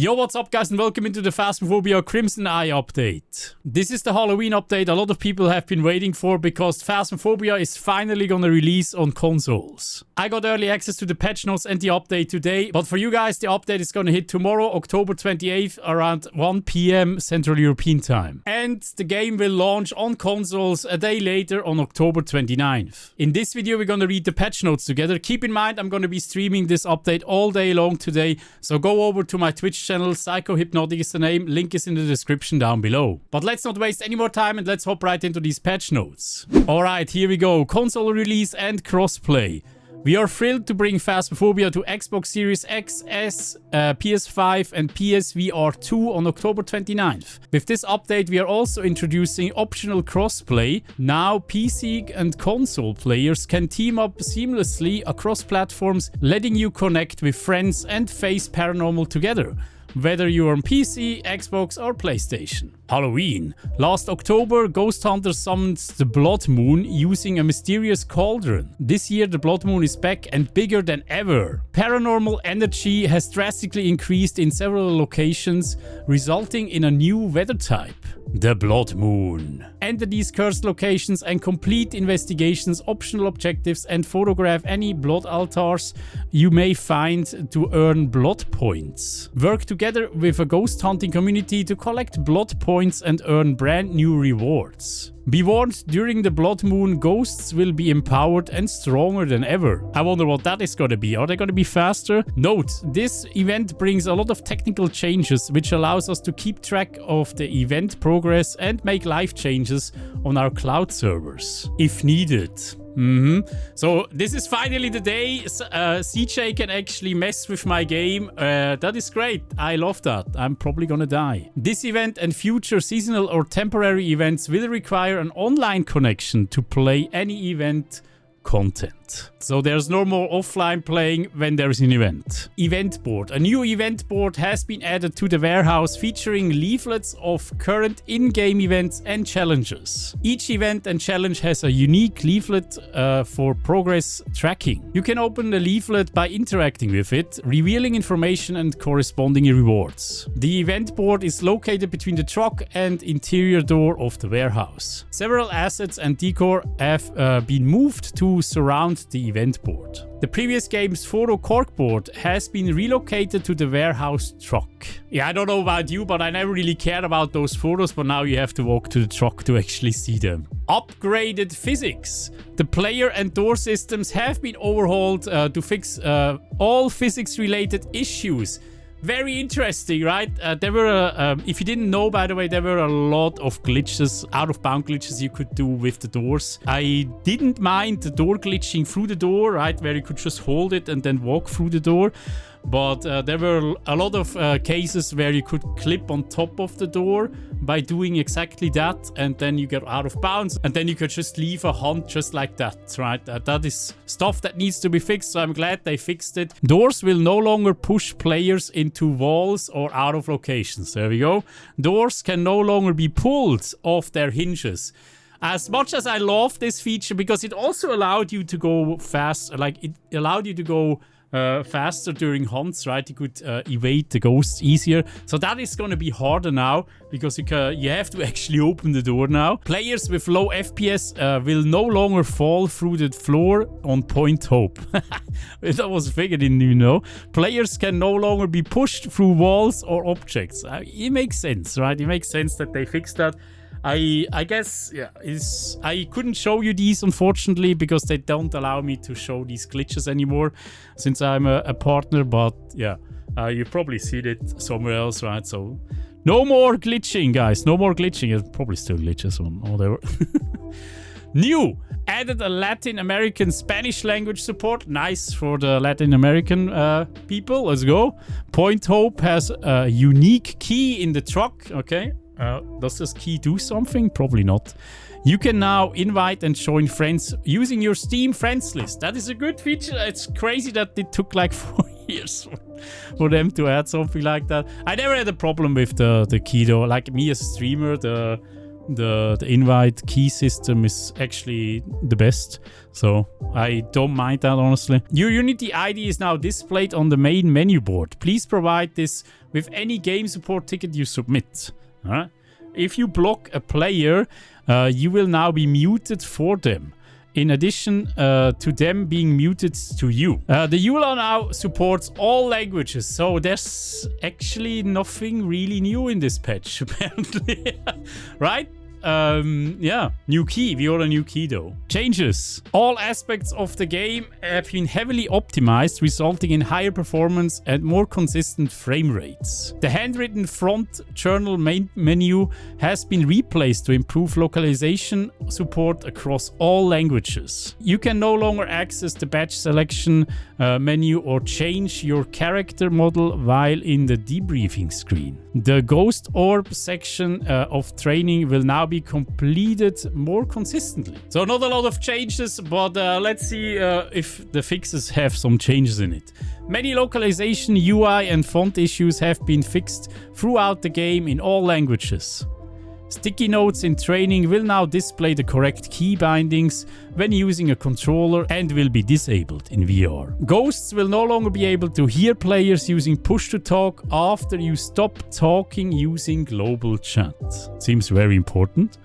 Yo, what's up guys and welcome into the Phasmophobia Crimson Eye update. This is the Halloween update a lot of people have been waiting for because Phasmophobia is finally gonna release on consoles. I got early access to the patch notes and the update today, but for you guys the update is gonna hit tomorrow, October 28th around 1 PM Central European time. And the game will launch on consoles a day later on October 29th. In this video we're gonna read the patch notes together. Keep in mind I'm gonna be streaming this update all day long today, so go over to my Twitch channel, Psychohypnotic is the name, link is in the description down below. But let's not waste any more time and let's hop right into these patch notes. Alright, here we go, console release and crossplay. We are thrilled to bring Phasmophobia to Xbox Series X, S, PS5 and PSVR 2 on October 29th. With this update we are also introducing optional crossplay. Now PC and console players can team up seamlessly across platforms, letting you connect with friends and face paranormal together, whether you're on PC, Xbox or PlayStation. Halloween. Last October, Ghost Hunters summoned the Blood Moon using a mysterious cauldron. This year the Blood Moon is back and bigger than ever. Paranormal energy has drastically increased in several locations, resulting in a new weather type, the Blood Moon. Enter these cursed locations and complete investigations, optional objectives and photograph any blood altars you may find to earn blood points. Work together with a ghost hunting community to collect blood points and earn brand new rewards. Be warned, during the Blood Moon, ghosts will be empowered and stronger than ever. I wonder what that is gonna be. Are they gonna be faster? Note, this event brings a lot of technical changes, which allows us to keep track of the event progress and make live changes on our cloud servers, if needed. So this is finally the day CJ can actually mess with my game. That is great. I love that. I'm probably gonna die. This event and future seasonal or temporary events will require an online connection to play any event content. So there's no more offline playing when there's an event. Event board. A new event board has been added to the warehouse featuring leaflets of current in-game events and challenges. Each event and challenge has a unique leaflet for progress tracking. You can open the leaflet by interacting with it, revealing information and corresponding rewards. The event board is located between the truck and interior door of the warehouse. Several assets and decor have been moved to surround the event board. The previous game's photo corkboard has been relocated to the warehouse truck. Yeah, I don't know about you, but I never really cared about those photos, but now you have to walk to the truck to actually see them. Upgraded physics. The player and door systems have been overhauled to fix all physics-related issues. Very interesting, right? There were, if you didn't know, by the way, there were a lot of glitches, out-of-bound glitches you could do with the doors. I didn't mind the door glitching through the door, right? Where you could just hold it and then walk through the door. But there were a lot of cases where you could clip on top of the door by doing exactly that, and then you get out of bounds, and then you could just leave a hunt just like that, right? That is stuff that needs to be fixed, so I'm glad they fixed it. Doors will no longer push players into walls or out of locations. There we go. Doors can no longer be pulled off their hinges. As much as I love this feature, because it also allowed you to go fast, like it allowed you to go faster during hunts, right? You could evade the ghosts easier. So that is going to be harder now because you have to actually open the door now. Players with low FPS will no longer fall through the floor on Point Hope. That was a figure, didn't you know? Players can no longer be pushed through walls or objects. It makes sense, right? It makes sense that they fixed that. I guess, yeah, I couldn't show you these, unfortunately, because they don't allow me to show these glitches anymore since I'm a partner, but yeah, you've probably seen it somewhere else, right? So, no more glitching, guys, no more glitching. It probably still glitches on whatever. New! Added a Latin American Spanish language support. Nice for the Latin American people. Let's go. Point Hope has a unique key in the truck, okay? Does this key do something? Probably not. You can now invite and join friends using your Steam friends list. That is a good feature. It's crazy that it took like 4 years for them to add something like that. I never had a problem with the key though. Like me as a streamer, the The invite key system is actually the best. So I don't mind that, honestly. Your Unity ID is now displayed on the main menu board. Please provide this with any game support ticket you submit. If you block a player, you will now be muted for them, in addition to them being muted to you. The ULA now supports all languages, so there's actually nothing really new in this patch, apparently. Right? Yeah, new key. We got a new key though. Changes. All aspects of the game have been heavily optimized, resulting in higher performance and more consistent frame rates. The handwritten front journal main menu has been replaced to improve localization support across all languages. You can no longer access the badge selection menu or change your character model while in the debriefing screen. The Ghost Orb section of training will now be completed more consistently. So not a lot of changes, but let's see if the fixes have some changes in it. Many localization, UI and font issues have been fixed throughout the game in all languages. Sticky notes in training will now display the correct key bindings when using a controller and will be disabled in VR. Ghosts will no longer be able to hear players using push to talk after you stop talking using global chat. Seems very important.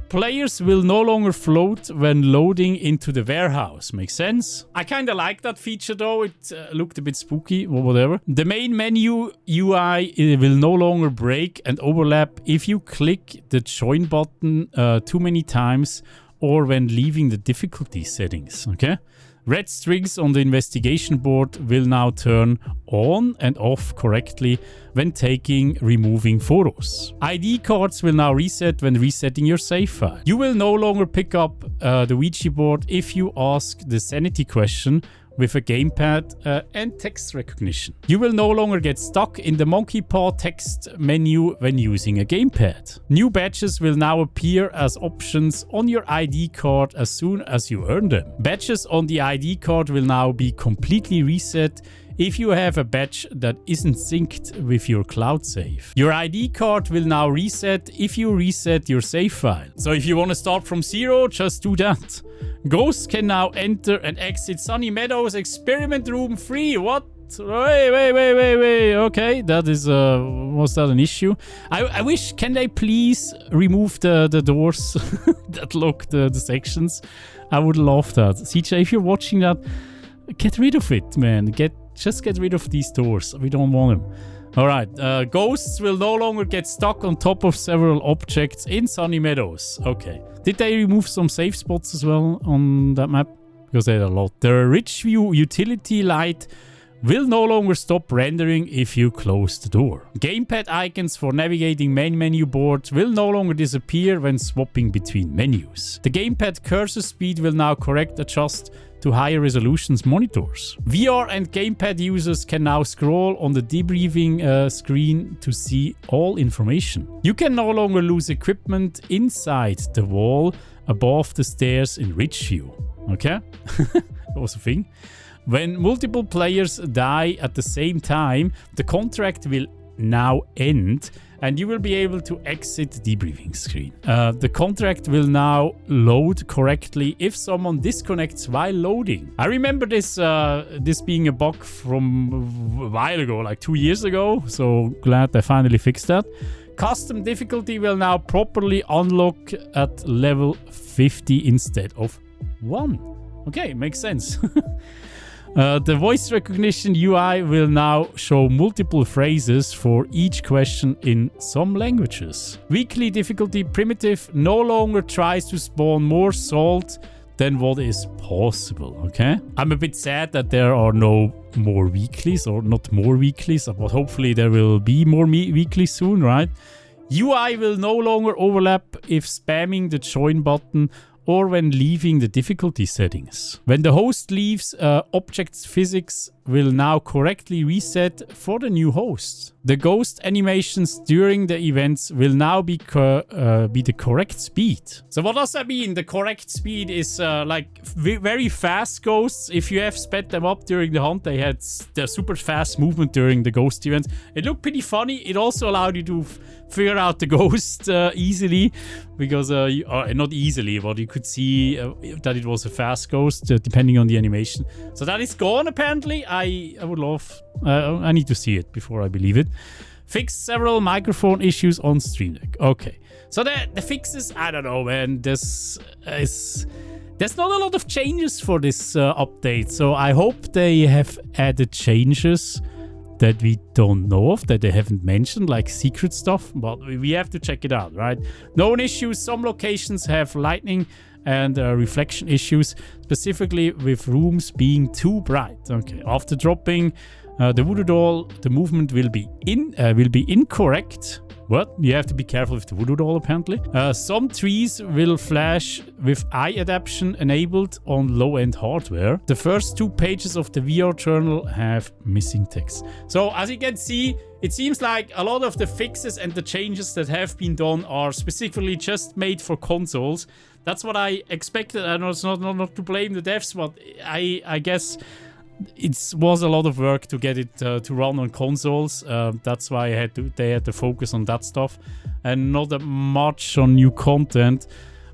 Players will no longer float when loading into the warehouse. Makes sense? I kinda like that feature though. It looked a bit spooky or whatever. The main menu UI will no longer break and overlap if you click the join button too many times or when leaving the difficulty settings. Okay? Red strings on the investigation board will now turn on and off correctly when removing photos. ID cards will now reset when resetting your save file. You will no longer pick up the Ouija board if you ask the sanity question with a gamepad and text recognition. You will no longer get stuck in the monkey paw text menu when using a gamepad. New badges will now appear as options on your ID card as soon as you earn them. Badges on the ID card will now be completely reset if you have a badge that isn't synced with your cloud save. Your ID card will now reset if you reset your save file. So if you want to start from zero, just do that. Ghosts can now enter and exit Sunny Meadows experiment room free. What? Wait. Okay, that is, was that an issue? I wish, can they please remove the doors that lock the sections? I would love that. CJ, if you're watching that, get rid of it, man. Just get rid of these doors. We don't want them. Alright, ghosts will no longer get stuck on top of several objects in Sunny Meadows. Okay. Did they remove some safe spots as well on that map? Because they had a lot. The Ridgeview utility light will no longer stop rendering if you close the door. Gamepad icons for navigating main menu board will no longer disappear when swapping between menus. The gamepad cursor speed will now adjust to higher resolutions monitors. VR and gamepad users can now scroll on the debriefing screen to see all information. You can no longer lose equipment inside the wall above the stairs in Ridgeview. Okay? That was a thing. When multiple players die at the same time, the contract will now end and you will be able to exit the debriefing screen. The contract will now load correctly if someone disconnects while loading. I remember this being a bug from a while ago, like 2 years ago, so glad they finally fixed that. Custom difficulty will now properly unlock at level 50 instead of 1. Okay, makes sense. The voice recognition UI will now show multiple phrases for each question in some languages. Weekly difficulty primitive no longer tries to spawn more salt than what is possible, okay? I'm a bit sad that there are no more weeklies, or not more weeklies, but hopefully there will be more weeklies soon, right? UI will no longer overlap if spamming the join button or when leaving the difficulty settings. When the host leaves, objects physics will now correctly reset for the new hosts. The ghost animations during the events will now be the correct speed. So what does that mean? The correct speed is like very fast ghosts. If you have sped them up during the hunt, they had the super fast movement during the ghost events. It looked pretty funny. It also allowed you to figure out the ghost easily, because not easily, but you could see that it was a fast ghost depending on the animation. So that is gone apparently. I would love... I need to see it before I believe it. Fixed several microphone issues on Stream Deck. Okay. So the fixes, I don't know, man. There's not a lot of changes for this update. So I hope they have added changes that we don't know of, that they haven't mentioned, like secret stuff. But we have to check it out, right? Known issues. Some locations have lightning and reflection issues, specifically with rooms being too bright. Okay. After dropping the voodoo doll, the movement will be incorrect. What? You have to be careful with the voodoo doll, apparently. Some trees will flash with eye adaptation enabled on low-end hardware. The first 2 pages of the VR journal have missing text. So, as you can see, it seems like a lot of the fixes and the changes that have been done are specifically just made for consoles. That's what I expected. I know it's not to blame the devs, but I guess... it was a lot of work to get it to run on consoles. That's why they had to focus on that stuff and not that much on new content.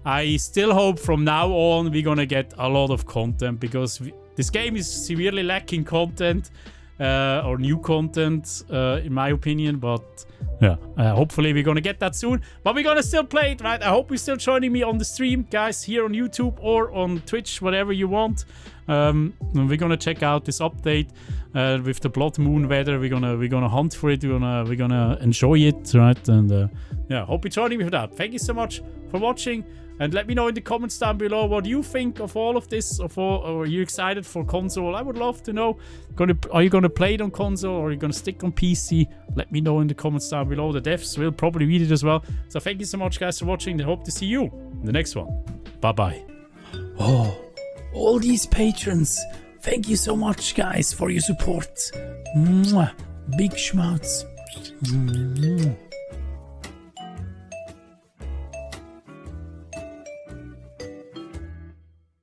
I still hope from now on we're gonna get a lot of content, because this game is severely lacking content or new content in my opinion. But yeah, hopefully we're gonna get that soon. But we're gonna still play it, right? I hope you're still joining me on the stream, guys, here on YouTube or on Twitch, whatever you want. We're gonna check out this update with the blood moon weather. We're gonna hunt for it. We're gonna enjoy it, right? And yeah, hope you're joining me for that. Thank you so much for watching, and let me know in the comments down below what you think of all of this. Or are you excited for console? I would love to know. Are you gonna play it on console, or are you gonna stick on PC? Let me know in the comments down below. The devs will probably read it as well. So thank you so much, guys, for watching. I hope to see you in the next one. Bye bye. Oh. All these patrons, thank you so much, guys, for your support. Mwah. Big schmouts.